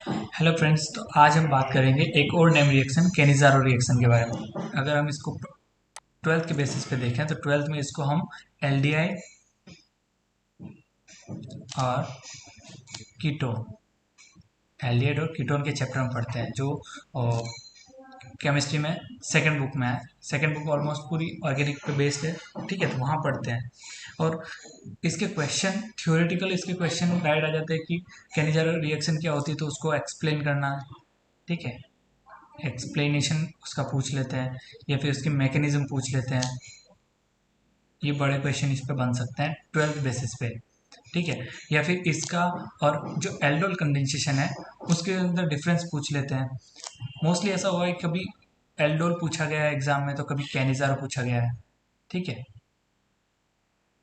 Hello friends, तो आज हम बात करेंगे एक और नेम रिएक्शन कैनिज़ारो रिएक्शन के बारे में। अगर हम इसको ट्वेल्थ के बेसिस पे देखें तो ट्वेल्थ में इसको हम एल्डिहाइड और कीटोन एल्डिहाइड और कीटोन के चैप्टर में पढ़ते हैं, जो केमिस्ट्री में सेकंड बुक में है। सेकंड बुक ऑलमोस्ट पूरी ऑर्गेनिक पे बेस्ड है, ठीक है। तो वहाँ पढ़ते हैं और इसके क्वेश्चन थ्योरेटिकल, इसके क्वेश्चन गाइड आ जाते हैं कि कैनिज़ारो रिएक्शन क्या होती है, तो उसको एक्सप्लेन करना है, ठीक है। एक्सप्लेनेशन उसका पूछ लेते हैं या फिर उसके मैकेनिज्म पूछ लेते हैं। ये बड़े क्वेश्चन इस पे बन सकते हैं ट्वेल्थ बेसिस पे, ठीक है। या फिर इसका और जो एल्डोल कंडेंसेशन है उसके अंदर डिफरेंस पूछ लेते हैं। मोस्टली ऐसा हुआ है कि कभी एल्डोल पूछा गया है एग्जाम में तो कभी कैनिज़ारो पूछा गया है, ठीक है।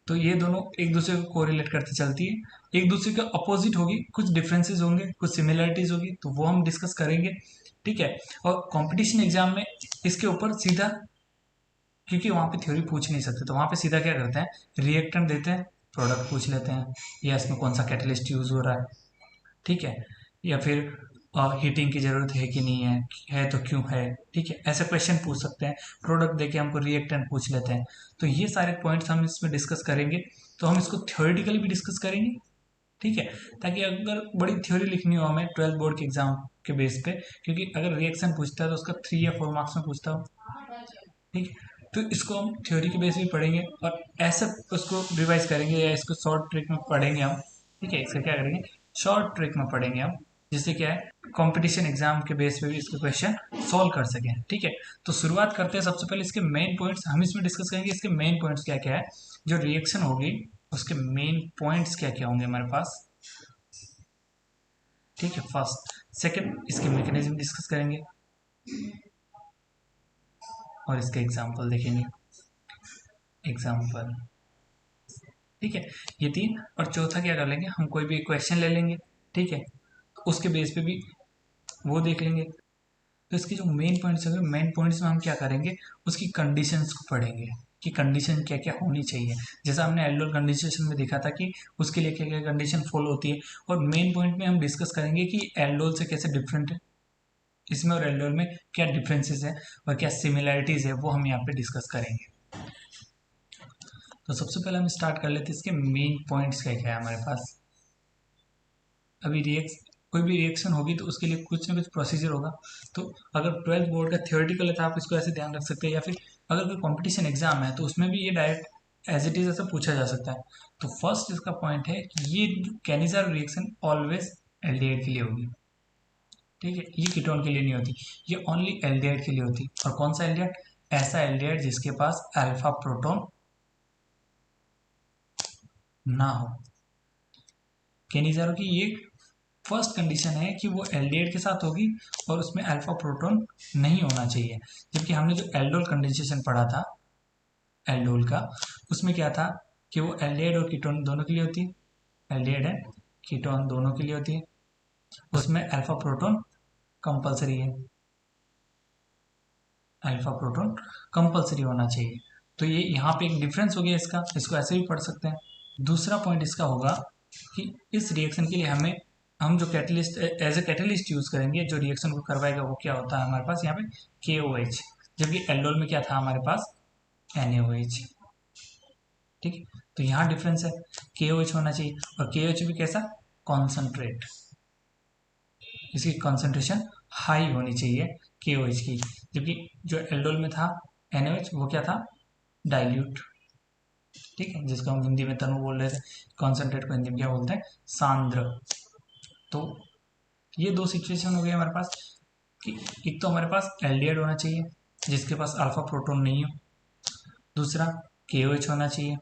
तो ये दोनों एक दूसरे को कोरिलेट करती चलती है, एक दूसरे के अपोजिट होगी, कुछ डिफरेंसेस होंगे, कुछ सिमिलरिटीज होगी, तो वो हम डिस्कस करेंगे, ठीक है। और कंपटीशन एग्जाम में इसके ऊपर सीधा, क्योंकि वहाँ पे थ्योरी पूछ नहीं सकते, तो वहाँ पे सीधा क्या करते हैं, रिएक्टेंट देते हैं, प्रोडक्ट पूछ लेते हैं, या इसमें कौन सा कैटलिस्ट यूज हो रहा है, ठीक है। या फिर हीटिंग की ज़रूरत है कि नहीं है तो क्यों है, ठीक है। ऐसे क्वेश्चन पूछ सकते हैं। प्रोडक्ट देके हमको रिएक्टेंट पूछ लेते हैं। तो ये सारे पॉइंट्स हम इसमें डिस्कस करेंगे। तो हम इसको थ्योरेटिकली भी डिस्कस करेंगे, ठीक है, ताकि अगर बड़ी थ्योरी लिखनी हो हमें ट्वेल्थ बोर्ड के एग्जाम के बेस पे, क्योंकि अगर रिएक्शन पूछता है तो उसका 3 या 4 मार्क्स में पूछता हो, ठीक है। तो इसको हम थ्योरी के बेस पे पढ़ेंगे और ऐसे उसको रिवाइज करेंगे या इसको शॉर्ट ट्रिक में पढ़ेंगे हम, ठीक है। इसका क्या करेंगे, शॉर्ट ट्रिक में पढ़ेंगे हम, जिससे क्या है कंपटीशन एग्जाम के बेस पे भी इसके क्वेश्चन सॉल्व कर सकें, ठीक है। तो शुरुआत करते हैं। सबसे पहले इसके मेन पॉइंट्स हम इसमें डिस्कस करेंगे। इसके मेन पॉइंट्स क्या क्या है, जो रिएक्शन होगी उसके मेन पॉइंट्स क्या क्या होंगे हमारे पास, ठीक है, फर्स्ट। सेकंड, इसके मैकेनिज्म डिस्कस करेंगे और इसके एग्जाम्पल देखेंगे, एग्जाम्पल, ठीक है। ये तीन। और चौथा क्या कर लेंगे, हम कोई भी क्वेश्चन ले लेंगे, ठीक है, उसके बेस पे भी वो देख लेंगे। तो इसके जो मेन पॉइंट्स होंगे, मेन पॉइंट्स में हम क्या करेंगे, उसकी कंडीशंस को पढ़ेंगे कि कंडीशन क्या क्या होनी चाहिए। जैसा हमने एल्डोल कंडीशन में देखा था कि उसके लिए क्या क्या कंडीशन फॉलो होती है। और मेन पॉइंट में हम डिस्कस करेंगे कि एल्डोल से कैसे डिफरेंट है इसमें, और एल्डोल में क्या डिफरेंसेस है और क्या सिमिलैरिटीज है, वो हम यहाँ पे डिस्कस करेंगे। तो सबसे पहले हम स्टार्ट कर लेते हैं इसके मेन पॉइंट्स क्या क्या है हमारे पास। अभी कोई भी रिएक्शन होगी तो उसके लिए कुछ ना कुछ प्रोसीजर होगा। तो अगर ट्वेल्थ बोर्ड का थियोरेटिकल है तो आप इसको ऐसे ध्यान रख सकते हैं, या फिर अगर कोई कंपटीशन एग्जाम है तो उसमें भी ये डायरेक्ट एज इट इज ऐसा पूछा जा सकता है। तो फर्स्ट इसका पॉइंट है कि ये कैनिज़ारो रिएक्शन ऑलवेज एल्डिहाइड के लिए होगी, ठीक है। ये कीटोन के लिए नहीं होती, ये ओनली एल्डिहाइड के लिए होती। और कौन सा एल्डिहाइड, ऐसा एल्डिहाइड जिसके पास अल्फा प्रोटोन ना हो। कैनिज़ारो की ये फर्स्ट कंडीशन है कि वो एल्डिहाइड के साथ होगी और उसमें अल्फा प्रोटोन नहीं होना चाहिए। जबकि हमने जो एल्डोल कंडेंसेशन पढ़ा था एल्डोल का, उसमें क्या था कि वो एल्डिहाइड और कीटोन दोनों के लिए होती है, एल्डिहाइड एंड कीटोन दोनों के लिए होती है। उसमें अल्फा प्रोटोन कंपलसरी है, अल्फा प्रोटोन कंपलसरी होना चाहिए। तो ये यहाँ पे एक डिफरेंस हो गया इसका, इसको ऐसे भी पढ़ सकते हैं। दूसरा पॉइंट इसका होगा कि इस रिएक्शन के लिए हम जो catalyst as a catalyst use करेंगे, जो रिएक्शन को करवाएगा, वो क्या होता है हमारे पास यहाँ पे KOH, जबकि एल्डोल में क्या था हमारे पास NaOH, ठीक है। तो यहाँ डिफरेंस है, KOH होना चाहिए, और KOH भी कैसा, कॉन्सेंट्रेट, इसकी कॉन्सेंट्रेशन हाई होनी चाहिए KOH की। जबकि जो एल्डोल में था NaOH, वो क्या था, डाइल्यूट, ठीक है, जिसको हम हिंदी में तनु बोल रहे थे। कॉन्सेंट्रेट को हिंदी में क्या बोलते हैं, सांद्र। तो ये दो सिचुएशन हो गई हमारे पास कि एक तो हमारे पास एल्डिहाइड होना चाहिए जिसके पास अल्फा प्रोटोन नहीं हो, दूसरा KOH होना चाहिए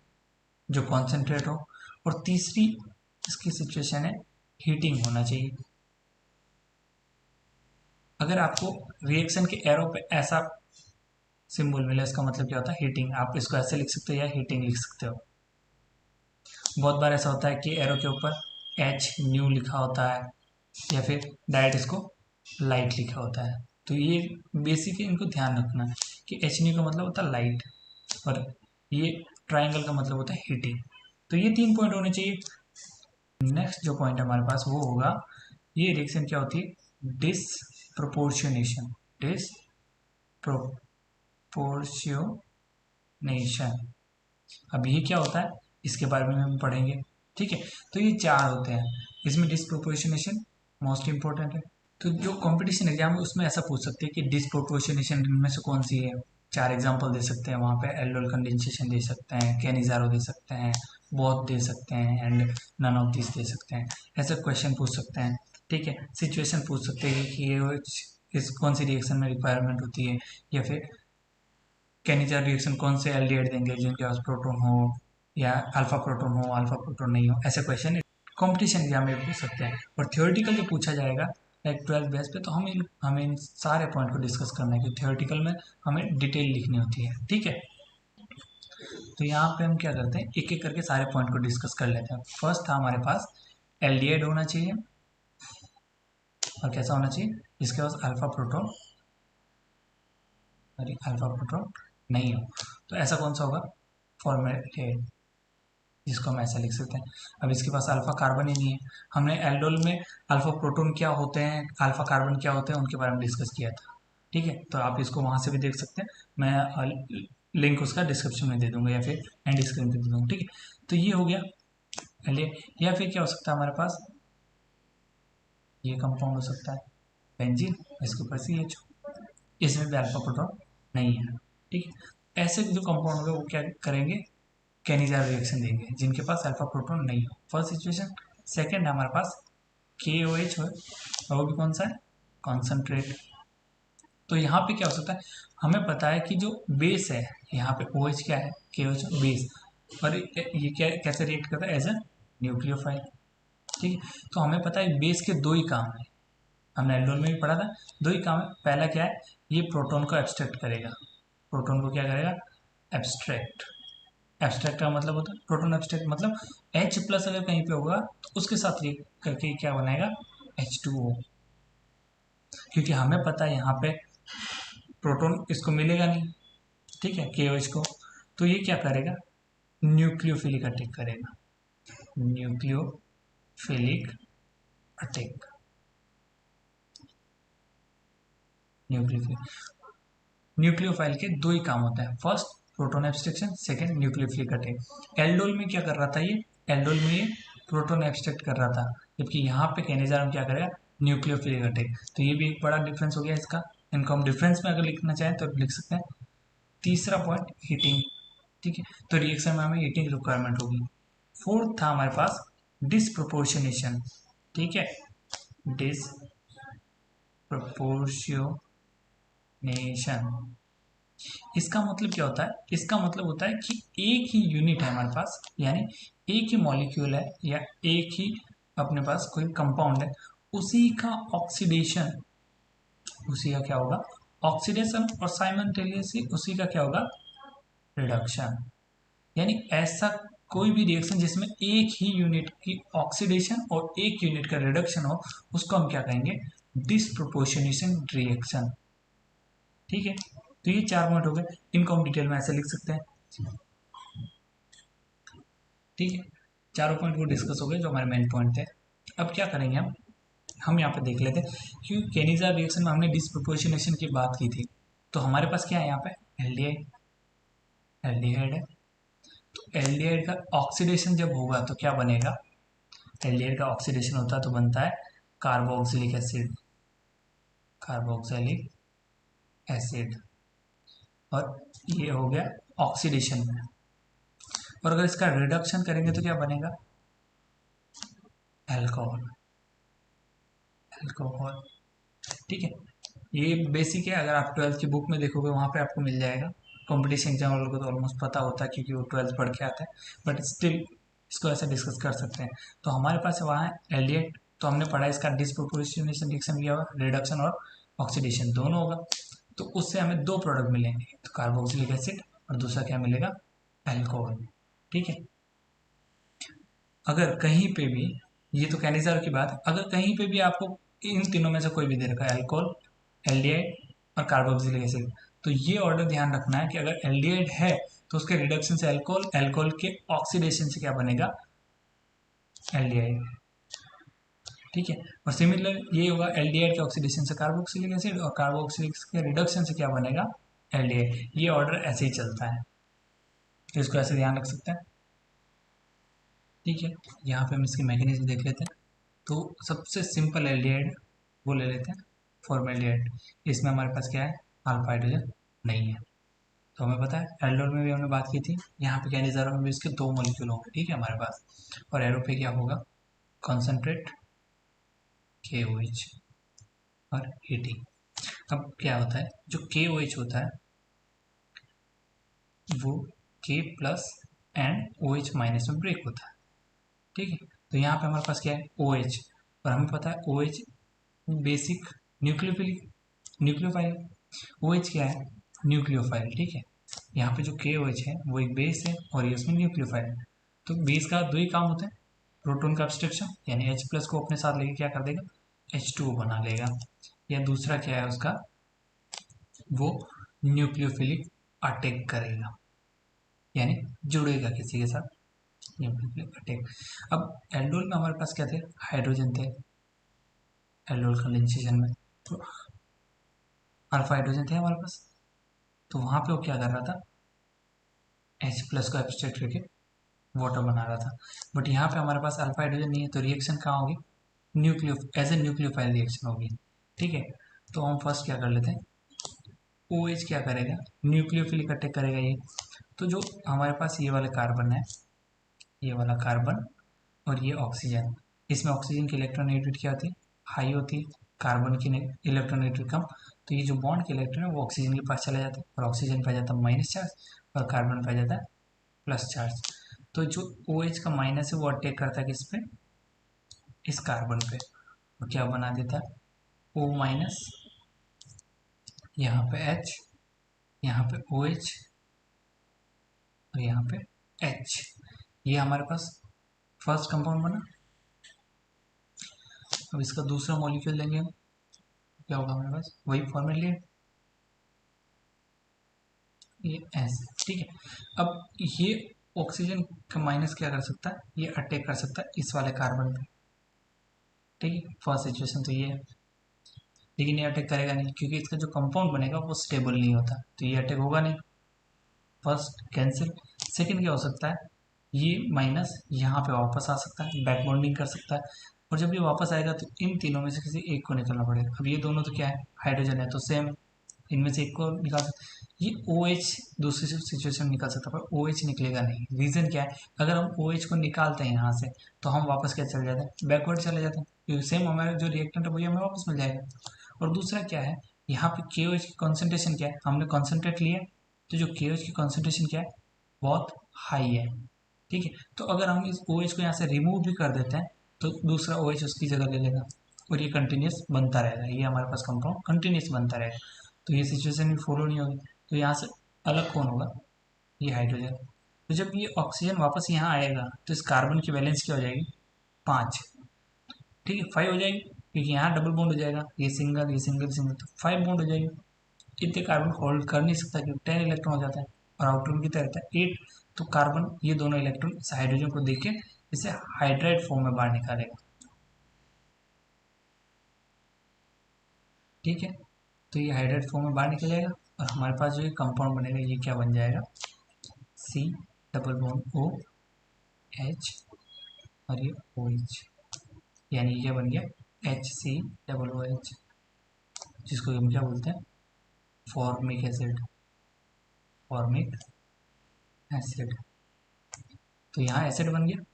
जो कॉन्सेंट्रेट हो, और तीसरी इसकी सिचुएशन है हीटिंग होना चाहिए। अगर आपको रिएक्शन के एरो पे ऐसा सिंबल मिले, इसका मतलब क्या होता है, हीटिंग। आप इसको ऐसे लिख सकते हो या हीटिंग लिख सकते हो। बहुत बार ऐसा होता है कि एरो के ऊपर H न्यू लिखा होता है, या फिर डायरेक्ट इसको लाइट लिखा होता है। तो ये बेसिक है, इनको ध्यान रखना है कि एच न्यू का मतलब होता है लाइट, और ये ट्राइंगल का मतलब होता है हीटिंग। तो ये 3 पॉइंट होने चाहिए। नेक्स्ट जो पॉइंट हमारे पास वो होगा ये रिएक्शन क्या होती है? Disproportionation, disproportionation. अब ये क्या होता है इसके बारे में हम पढ़ेंगे, ठीक है। तो ये चार होते हैं, इसमें डिसप्रोपोर्शनेशन मोस्ट इंपॉर्टेंट है। तो जो कंपटीशन एग्जाम है उसमें ऐसा पूछ सकते हैं कि डिसप्रोपोर्शनेशन में से कौन सी है। चार एग्जांपल दे सकते हैं वहाँ पे, एल्डोल कंडेंसेशन दे सकते हैं, कैनिजारो दे सकते हैं, बोथ दे सकते हैं, एंड नन ऑफ दिस दे सकते हैं। ऐसे क्वेश्चन पूछ सकते हैं, ठीक है। सिचुएशन पूछ सकते हैं कि ये इस कौन सी रिएक्शन में रिक्वायरमेंट होती है, या फिर कैनिजार रिएक्शन कौन से एल्डिहाइड देंगे जिनके पास प्रोटॉन हो, या अल्फा प्रोटॉन हो, अल्फा प्रोटॉन नहीं हो। ऐसे क्वेश्चन कंपटीशन एग्जाम में पूछ सकते हैं। और थियोरेटिकल जो पूछा जाएगा लाइक 12 बेस पे, तो हमें इन सारे पॉइंट को डिस्कस करना है कि थियोरेटिकल में हमें डिटेल लिखनी होती है, ठीक है। तो यहाँ पे हम क्या करते हैं, एक एक करके सारे पॉइंट को डिस्कस कर लेते हैं। फर्स्ट था हमारे पास एल्डिहाइड होना चाहिए, और कैसा होना चाहिए, इसके पास अल्फा प्रोटॉन नहीं हो। तो ऐसा कौन सा होगा, फॉर्मेल्डिहाइड, जिसको हम ऐसा लिख सकते हैं। अब इसके पास अल्फा कार्बन ही नहीं है। हमने एल्डोल में अल्फा प्रोटॉन क्या होते हैं, अल्फा कार्बन क्या होते हैं, उनके बारे में डिस्कस किया था, ठीक है। तो आप इसको वहाँ से भी देख सकते हैं, मैं लिंक उसका डिस्क्रिप्शन में दे दूंगा या फिर एंड स्क्रीन पे दे दूंगा, ठीक है। तो ये हो गया पहले। या फिर क्या हो सकता है हमारे पास, ये कंपाउंड हो सकता है बेंजीन, इसके ऊपर CH, इसमें भी अल्फा प्रोटॉन नहीं है, ठीक है। ऐसे जो कंपाउंड होंगे वो क्या करेंगे, कैनिजार रिएक्शन देंगे जिनके पास अल्फा प्रोटॉन नहीं हो, फर्स्ट सिचुएशन। सेकेंड हमारे पास KOH हो, और वो भी कौन सा है, कॉन्सेंट्रेट। तो यहाँ पे क्या हो सकता है, हमें पता है कि जो बेस है, यहाँ पे OH क्या है, KOH बेस, और ये क्या कैसे रिएक्ट करता है, एज अ न्यूक्लियोफाइल, ठीक है। तो हमें पता है बेस के दो ही काम है, हमने एल्डोल में भी पढ़ा था, दो ही काम है। पहला क्या है, ये प्रोटॉन को एब्स्ट्रैक्ट करेगा, प्रोटॉन को क्या करेगा, एब्स्ट्रैक्ट। एब्स्ट्रैक्ट का मतलब होता है प्रोटॉन एब्स्ट्रैक्ट, मतलब H प्लस अगर कहीं पे होगा तो उसके साथ रिएक्ट करके क्या बनाएगा, H2O। क्योंकि हमें पता है यहाँ पे प्रोटॉन इसको मिलेगा नहीं, ठीक है, KOH को। तो ये क्या करेगा, न्यूक्लियोफिलिक अटैक करेगा, न्यूक्लियोफिलिक अटैक, न्यूक्लियोफाइल के दो ही काम होता है, first proton abstraction, second nucleophilic attack. Aldol में क्या कर रहा था ये, एल्डोल में ये प्रोटॉन एब्स्ट्रैक्ट कर रहा था, जबकि यहाँ पे कैनिजार में क्या करेगा, न्यूक्लियोफिलिक अटैक। तो ये भी एक बड़ा डिफरेंस हो गया इसका। इनको हम डिफरेंस में अगर लिखना चाहें तो लिख सकते हैं। तीसरा पॉइंट हीटिंग, ठीक है। तो रिएक्शन में हमें हीटिंग रिक्वायरमेंट होगी। फोर्थ था हमारे पास डिसप्रोपोर्शनेशन, ठीक है, डिसप्रोपोर्शनेशन। इसका मतलब क्या होता है, इसका मतलब होता है कि एक ही यूनिट है हमारे पास, यानी एक ही मॉलिक्यूल है या एक ही अपने पास कोई कंपाउंड है, उसी का ऑक्सीडेशन, उसी का क्या होगा, ऑक्सीडेशन, और साइमल्टेनियसली उसी का क्या होगा, रिडक्शन। यानी ऐसा कोई भी रिएक्शन जिसमें एक ही यूनिट की ऑक्सीडेशन और एक यूनिट का रिडक्शन हो, उसको हम क्या कहेंगे, डिसप्रोपोर्शनेशन रिएक्शन, ठीक है। तो ये चार पॉइंट हो गए, इनको हम डिटेल में ऐसे लिख सकते हैं, ठीक है। चारों पॉइंट वो डिस्कस हो गए जो हमारे मेन पॉइंट थे। अब क्या करेंगे हम यहाँ पे देख लेते हैं, क्योंकि केनिजार रिएक्शन में हमने डिसप्रोपोर्शनेशन की बात की थी। तो हमारे पास क्या है यहाँ पे, एल्डिहाइड, एल्डिहाइड है। तो एल्डिहाइड का ऑक्सीडेशन जब होगा तो क्या बनेगा, एल्डिहाइड का ऑक्सीडेशन होता है तो बनता है कार्बोक्सिलिक एसिड, कार्बोक्सिलिक एसिड, और ये हो गया ऑक्सीडेशन में। और अगर इसका रिडक्शन करेंगे तो क्या बनेगा, अल्कोहल, अल्कोहल, ठीक है। ये बेसिक है, अगर आप 12th की बुक में देखोगे वहाँ पे आपको मिल जाएगा। कंपटीशन एग्जाम वालों को तो ऑलमोस्ट पता होता है क्योंकि वो 12th पढ़ के आते हैं, बट स्टिल इसको ऐसे डिस्कस कर सकते हैं। तो हमारे पास वहाँ है एल्डिहाइड, तो हमने पढ़ा इसका डिसप्रोपोर्शनेशन रिएक्शन किया हुआ, रिडक्शन और ऑक्सीडेशन दोनों होगा। तो उससे हमें दो प्रोडक्ट मिलेंगे, तो कार्बोक्सिलिक एसिड, और दूसरा क्या मिलेगा, अल्कोहल, ठीक है। अगर कहीं पे भी, ये तो कैनिजार की बात है, अगर कहीं पे भी आपको इन तीनों में से कोई भी दे रखा है, अल्कोहल, एल्डिहाइड और कार्बोक्सिलिक एसिड, तो ये ऑर्डर ध्यान रखना है कि अगर एल्डिहाइड है तो उसके रिडक्शन से अल्कोहल, अल्कोहल के ऑक्सीडेशन से क्या बनेगा, एल्डिहाइड, ठीक है। और सिमिलर ये होगा एल्डिहाइड के ऑक्सीडेशन से कार्बोक्सिलिक एसिड, और कार्बोक्सिलिक के रिडक्शन से क्या बनेगा, एल्डिहाइड। ये ऑर्डर ऐसे ही चलता है, तो इसको ऐसे ध्यान रख सकते हैं। ठीक है, यहाँ पे हम इसकी मैकेनिज्म देख लेते हैं। तो सबसे सिंपल एल्डिहाइड वो ले लेते हैं, फॉर्मेल्डिहाइड। इसमें हमारे पास क्या है, अल्फा हाइड्रोजन नहीं है। तो हमें पता है एल्डोल में भी हमने बात की थी, यहाँ पे कैनिजारो में भी इसके 2 मॉलिक्यूल होंगे, ठीक है हमारे पास। और एरो पे क्या होगा, कॉन्सेंट्रेट KOH और हीटिंग। अब क्या होता है, जो KOH होता है वो K plus and OH minus में ब्रेक होता है, ठीक है। तो यहाँ पे हमारे पास क्या है, OH, और हमें पता है OH basic nucleophilic nucleophile. OH क्या है, न्यूक्लियोफाइल, ठीक है। यहाँ पे जो KOH है वो एक बेस है और ये उसमें न्यूक्लियोफाइल है। तो बेस का 2 ही काम होता है, प्रोटॉन का अब्स्ट्रक्शन, यानी H प्लस को अपने साथ लेके क्या कर देगा, H2O बना लेगा। या दूसरा क्या है उसका, वो न्यूक्लियोफिलिक अटैक करेगा, यानी जुड़ेगा किसी के साथ, न्यूक्लियोफिलिक अटैक। अब एल्डोल में हमारे पास क्या थे, हाइड्रोजन थे एल्डोल कंडेंसेशन में, तो अल्फा हाइड्रोजन थे हमारे पास। तो वहाँ पे वो क्या कर रहा था, H प्लस को एब्स्ट्रैक्ट करके वाटर बना रहा था। बट यहाँ पे हमारे पास अल्फा हाइड्रोजन नहीं है, तो रिएक्शन कहाँ होगी, nucleo as a nucleophile reaction होगी, ठीक है। तो हम फर्स्ट क्या कर लेते हैं, OH क्या करेगा, न्यूक्लियोफिलिक अटैक करेगा ये। तो जो हमारे पास ये वाला कार्बन है, ये वाला कार्बन और ये ऑक्सीजन, इसमें ऑक्सीजन की इलेक्ट्रोनेगेटिविटी क्या होती है, हाई होती है, कार्बन की इलेक्ट्रोनेगेटिविटी कम। तो ये जो बॉन्ड के इलेक्ट्रॉन है वो ऑक्सीजन के पास चला जाता है, और ऑक्सीजन पाया जाता है माइनस चार्ज, और कार्बन पाया जाता है प्लस चार्ज। तो जो OH का माइनस है वो अटैक करता है किस पे, इस कार्बन पे, और क्या बना देता है, O माइनस, यहाँ पे H, यहाँ पे OH, और यहाँ पे H। ये हमारे पास फर्स्ट कंपाउंड बना। अब इसका दूसरा मॉलिक्यूल लेंगे हम, क्या होगा हमारे पास, वही फॉर्मेलिन, ये ऐसे, ठीक है। अब ये ऑक्सीजन का माइनस क्या कर सकता है, ये अटैक कर सकता है इस वाले कार्बन पे, ठीक है। फर्स्ट सिचुएशन तो ये है, लेकिन ये अटैक करेगा नहीं, क्योंकि इसका जो कंपाउंड बनेगा वो स्टेबल नहीं होता, तो ये अटैक होगा नहीं, फर्स्ट कैंसिल। सेकंड क्या हो सकता है, ये माइनस यहाँ पे वापस आ सकता है, बैक बॉन्डिंग कर सकता है, और जब ये वापस आएगा तो इन तीनों में से किसी एक को निकलना पड़ेगा। अब ये दोनों तो क्या है, हाइड्रोजन है, तो सेम इनमें से एक को निकाल सकते। ये OH दूसरी सिचुएशन में निकल सकता है, पर OH निकलेगा नहीं। रीज़न क्या है, अगर हम OH को निकालते हैं यहाँ से, तो हम वापस क्या चले जाते हैं, बैकवर्ड चले जाते हैं, क्योंकि सेम हमारा जो रिएक्टेंट है वही हमें वापस मिल जाएगा। और दूसरा क्या है, यहाँ पे KOH की कॉन्सेंट्रेशन क्या है, हमने कॉन्सेंट्रेट लिया, तो जो KOH की कॉन्सेंट्रेशन क्या है, बहुत हाई है, ठीक है। तो अगर हम इस OH को यहाँ से रिमूव भी कर देते हैं, तो दूसरा OH उसकी जगह ले लेगा, और ये कंटिन्यूस बनता रहेगा, ये हमारे पास कंपाउंड कंटिन्यूस बनता रहेगा। तो ये सिचुएशन भी फॉलो नहीं होगी, तो यहाँ से अलग कौन होगा, ये हाइड्रोजन। तो जब ये ऑक्सीजन वापस यहाँ आएगा, तो इस कार्बन की वैलेंस क्या हो जाएगी, 5, ठीक है, 5 हो जाएगी, क्योंकि यहाँ डबल बॉन्ड हो जाएगा, ये सिंगल ये सिंगल सिंगल, तो 5 बॉन्ड हो जाएगी। इतने कार्बन होल्ड कर नहीं सकता, क्योंकि 10 इलेक्ट्रॉन हो जाता है, और आउटर में कितना रहता है, 8। तो कार्बन ये दोनों इलेक्ट्रॉन इस हाइड्रोजन को देके इसे हाइड्राइड फॉर्म में बाहर निकालेगा, ठीक है। तो ये हाइड्राइड फॉर्म में बाहर निकलेगा, और हमारे पास जो ये कंपाउंड बनेगा ये क्या बन जाएगा, C डबल बॉन्ड OH, और ये OH, यानी ये बन गया HC डबल OH, जिसको हम क्या बोलते हैं, फॉर्मिक एसिड, फॉर्मिक एसिड। तो यहाँ एसिड बन गया।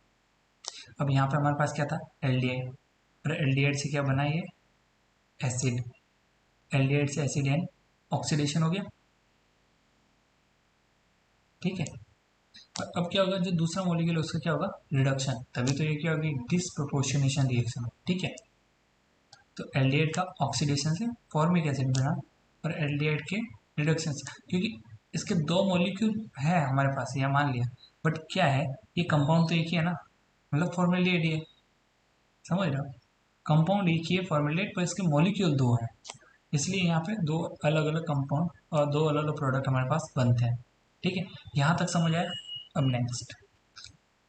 अब यहाँ पे हमारे पास क्या था, एल्डिहाइड, और एल्डिहाइड से क्या बना, ये एसिड, एल्डिहाइड से एसिड एंड ऑक्सीडेशन हो गया, ठीक है। और अब क्या होगा, जो दूसरा मॉलिक्यूल है उसका क्या होगा, रिडक्शन, तभी तो ये क्या होगी, डिसप्रोपोर्शनेशन रिएक्शन, ठीक है। तो एल्डिहाइड का ऑक्सीडेशन से फॉर्मिक एसिड बना, और एल्डिहाइड के रिडक्शन से, क्योंकि इसके 2 मॉलिक्यूल है हमारे पास, यह मान लिया, बट क्या है, ये कंपाउंड तो एक ही है ना, मतलब फॉर्मेल्डिहाइड ही है, समझ रहे हो, कंपाउंड एक ही है फॉर्मेल्डिहाइड, पर इसके मॉलिक्यूल 2 हैं, इसलिए यहाँ पे 2 अलग अलग कंपाउंड और 2 अलग अलग प्रोडक्ट हमारे पास बनते हैं, ठीक है। यहाँ तक समझ आया। अब नेक्स्ट,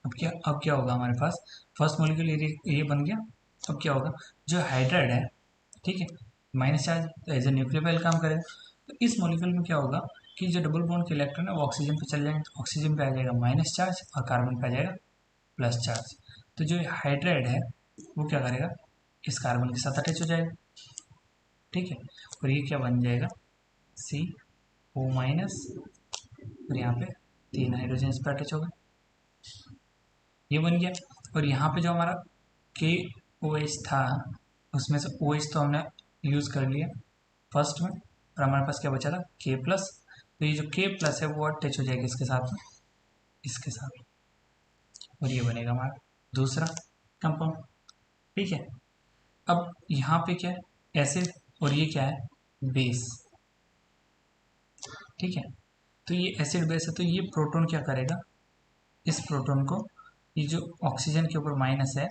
अब क्या होगा हमारे पास, फर्स्ट मॉलिक्यूल ये बन गया, अब क्या होगा, जो हाइड्राइड है, ठीक है, minus charge as a nucleophile काम करेगा, तो इस मॉलिक्यूल में क्या होगा कि जो डबल बॉन्ड के इलेक्ट्रॉन है वो ऑक्सीजन पे चल जाएंगे, तो ऑक्सीजन पे आ जाएगा माइनस चार्ज और कार्बन पे आ जाएगा प्लस चार्ज। तो जो हाइड्राइड है वो क्या करेगा, इस कार्बन के साथ अटैच हो जाएगा, ठीक है, और ये क्या बन जाएगा, सी ओ माइनस, और यहाँ पे 3 हाइड्रोजन इस पर अटैच हो गए, ये बन गया। और यहाँ पे जो हमारा के ओ एच था, उसमें से ओ एच तो हमने यूज़ कर लिया फर्स्ट में, और हमारे पास क्या बचा था, के प्लस। तो ये जो के प्लस है वो अटैच हो जाएगा इसके साथ में, इसके साथ, और ये बनेगा हमारा दूसरा कंपाउंड, ठीक है। अब यहाँ पे क्या है, एसिड, और ये क्या है, बेस, ठीक है। तो ये एसिड बेस है, तो ये प्रोटॉन क्या करेगा, इस प्रोटॉन को, ये जो ऑक्सीजन के ऊपर माइनस है,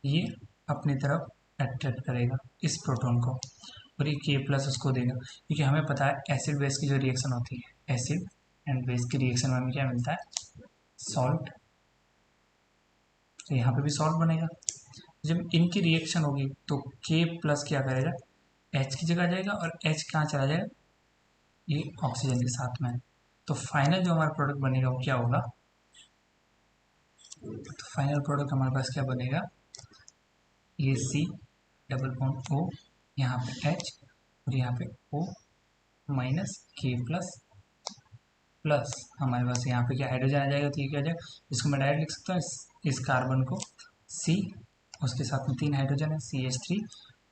ये अपनी तरफ अट्रैक्ट करेगा इस प्रोटॉन को, और ये के प्लस उसको देगा, क्योंकि हमें पता है एसिड बेस की जो रिएक्शन होती है, एसिड एंड बेस की रिएक्शन में हमें क्या मिलता है, सॉल्ट। तो यहाँ पे भी सॉल्ट बनेगा। जब इनकी रिएक्शन होगी तो के प्लस क्या करेगा, एच की जगह जाएगा, और एच कहाँ चला जाएगा, ये ऑक्सीजन के साथ में है। तो फाइनल जो हमारा प्रोडक्ट बनेगा वो क्या होगा, तो फाइनल प्रोडक्ट हमारे पास क्या बनेगा, ये सी डबल बॉन्ड ओ, यहाँ पे एच, और यहाँ पे ओ माइनस के प्लस, प्लस हमारे पास यहाँ पे क्या हाइड्रोजन आ जाएगा, तो ये क्या आ जाएगा, इसको मैं डायरेक्ट लिख सकता हूँ, इस कार्बन को सी, उसके साथ में 3 हाइड्रोजन है CH3,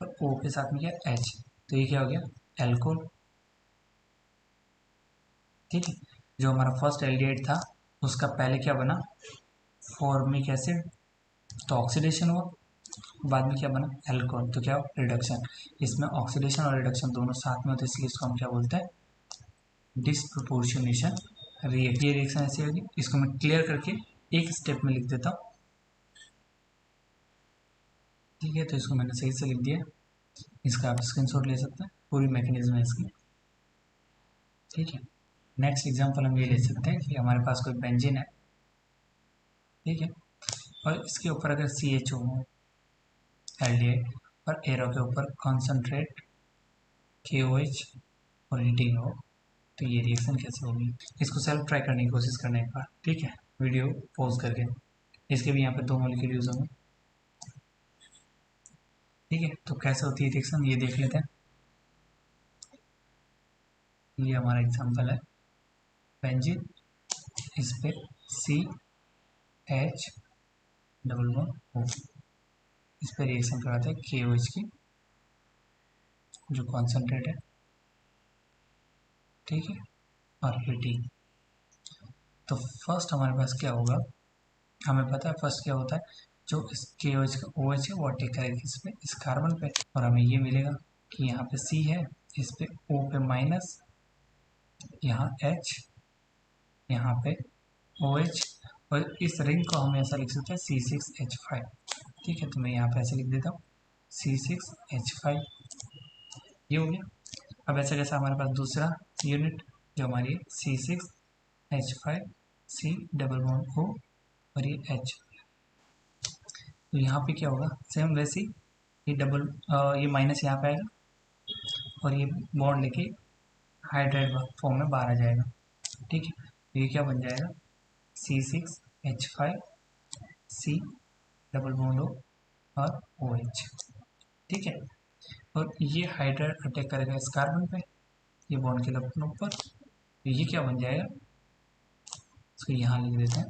और O के साथ में क्या H, तो ये क्या हो गया, एल्कोहल, ठीक है। जो हमारा फर्स्ट एल्डिहाइड था उसका पहले क्या बना, फॉर्मिक एसिड, तो ऑक्सीडेशन हुआ, बाद में क्या बना, एल्कोहल, तो क्या रिडक्शन, इसमें ऑक्सीडेशन और रिडक्शन दोनों साथ में होते हैं, इसलिए इसको हम क्या बोलते हैं, डिसप्रोपोर्शनेशन रिएक्शन। ये रिएक्शन ऐसी होगी, इसको मैं क्लियर करके एक स्टेप में लिख देता हूँ, ठीक है। तो इसको मैंने सही से लिख दिया, इसका आप स्क्रीनशॉट ले सकते हैं, पूरी मैकेनिज्म है इसकी, ठीक है। नेक्स्ट एग्जांपल हम ये ले सकते हैं कि हमारे पास कोई बेंजीन है, ठीक है, और इसके ऊपर अगर CHO हो, एल्डिहाइड, और एरो के ऊपर कॉन्सेंट्रेट KOH और हीटिंग हो, तो ये रिएक्शन कैसे होगी, इसको सेल्फ ट्राई करने की कोशिश करने का, ठीक है, वीडियो पॉज करके। इसके भी यहाँ पे 2 मॉलिक्यूल यूज होंगे, ठीक है। तो कैसे होती है रिएक्शन ये देख लेते हैं। ये हमारा एग्जांपल है बेंजीन, इस पे CH डबल बॉन्ड O, इस पे रिएक्शन कराते हैं KOH की जो कॉन्सेंट्रेट है, ठीक है, और हीटिंग। तो फर्स्ट हमारे पास क्या होगा, हमें पता है फर्स्ट क्या होता है, जो इस KOH का OH है वो अटैक करेगा इस पे, इस कार्बन पे, और हमें ये मिलेगा कि यहाँ पे C है, इस पे O पे माइनस, यहाँ H, यहाँ पे OH, और इस रिंग को हम ऐसा लिख सकते हैं C6H5, ठीक है। तो मैं यहाँ पे ऐसे लिख देता हूँ C6H5, ये हो गया। अब ऐसा कैसा हमारे पास दूसरा यूनिट जो हमारी C6H5 C double bond O और ये H, तो यहाँ पे क्या होगा, सेम वैसे ही ये डबल, ये माइनस यहाँ पे आएगा, और ये बॉन्ड लेके हाइड्राइड फॉर्म में बाहर आ जाएगा, ठीक है। तो ये क्या बन जाएगा, C6H5 C double bond O और OH, ठीक है। और ये हाइड्राइड अटैक करेगा इस कार्बन पे, ये बॉन्ड के अपने ऊपर, तो ये क्या बन जाएगा, इसको यहाँ लिख देते हैं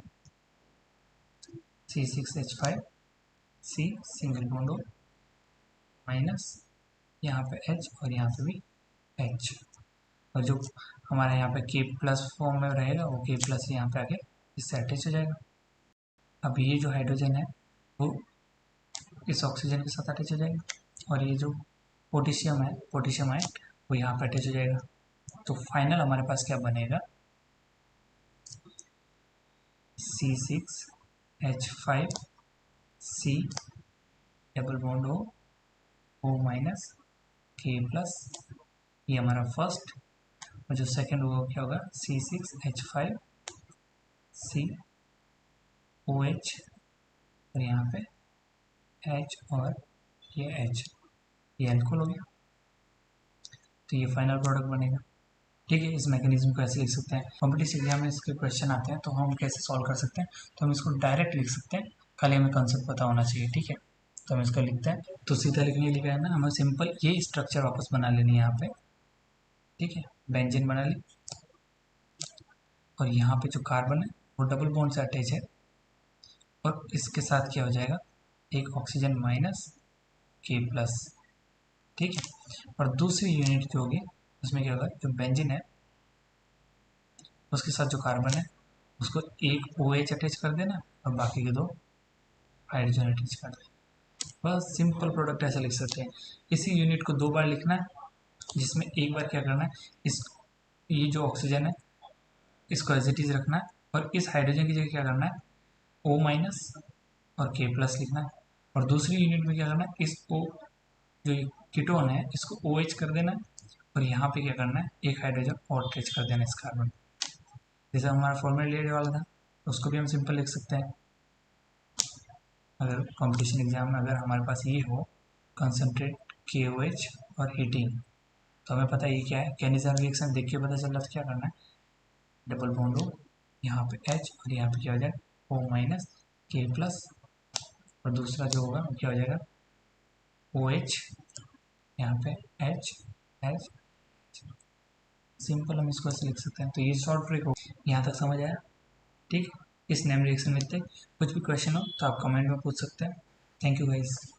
C6H5 C single bond O minus, यहाँ पे H और यहाँ पे भी H, और जो हमारा यहाँ पे K प्लस फॉर्म में रहेगा वो K प्लस यहाँ पे आके इससे अटैच हो जाएगा। अब ये जो हाइड्रोजन है वो इस ऑक्सीजन के साथ अटैच हो जाएगा, और ये जो पोटेशियम है वो यहाँ पे अटैच हो जाएगा। तो फाइनल हमारे पास क्या बनेगा, C6H5 C double bond O minus K plus, ये हमारा फर्स्ट, और जो सेकंड होगा क्या होगा, C6H5 C OH, और यहाँ पे H और ये H, ये एल्कोहल हो गया, तो ये फाइनल प्रोडक्ट बनेगा। ठीक है, इस मैकेनिज्म को ऐसे लिख सकते हैं। कॉम्पिटिटिव एग्जाम में इसके क्वेश्चन आते हैं तो हम कैसे सॉल्व कर सकते हैं, तो हम इसको डायरेक्ट लिख सकते हैं, खाली हमें कंसेप्ट पता होना चाहिए। ठीक है, तो हम इसको लिखते हैं, तो सीधा लिखने लिखा है ना, हमें सिंपल ये स्ट्रक्चर वापस बना लेनी है यहाँ पे। ठीक है, बेंजीन बना ली, और यहाँ पे जो कार्बन है वो डबल बॉन्ड से अटैच है, और इसके साथ क्या हो जाएगा, एक ऑक्सीजन माइनस K+। ठीक है, और दूसरी यूनिट जो होगी उसमें क्या होगा, जो बेंजीन है उसके साथ जो कार्बन है उसको एक OH अटैच कर देना, और बाकी के 2 हाइड्रोजन अटैच कर देना। बस सिंपल प्रोडक्ट ऐसा लिख सकते हैं। इसी यूनिट को 2 बार लिखना है, जिसमें एक बार क्या करना है, इस ये जो ऑक्सीजन है इसको एज इट इज रखना है, और इस हाइड्रोजन की जगह क्या करना है, O- और K+ लिखना है, और दूसरी यूनिट में क्या करना है, इस O जो कीटोन है इसको OH कर देना है, और यहाँ पे क्या करना है, एक हाइड्रोजन और अटैच कर देना है इस कार्बन। जैसे हमारा फॉर्मूला वाला था उसको भी हम सिंपल लिख सकते हैं। अगर कंपटीशन एग्जाम में अगर हमारे पास ये हो, कंसनट्रेट KOH और हीटिंग, तो हमें पता है ये क्या है, कैनिजन रिएक्शन देख के पता चल रहा था क्या करना है, डबल बॉन्ड हो, यहाँ पे H और यहाँ पे क्या हो जाएगा O- K+, और दूसरा जो होगा वो क्या हो जाएगा OH, यहाँ पे H। सिंपल हम इसको ऐसे लिख सकते हैं। तो ये शॉर्ट ट्रिक हो, यहाँ तक समझ आया। ठीक, इस नेम रिएक्शन में कुछ भी क्वेश्चन हो तो आप कमेंट में पूछ सकते हैं। Thank you guys.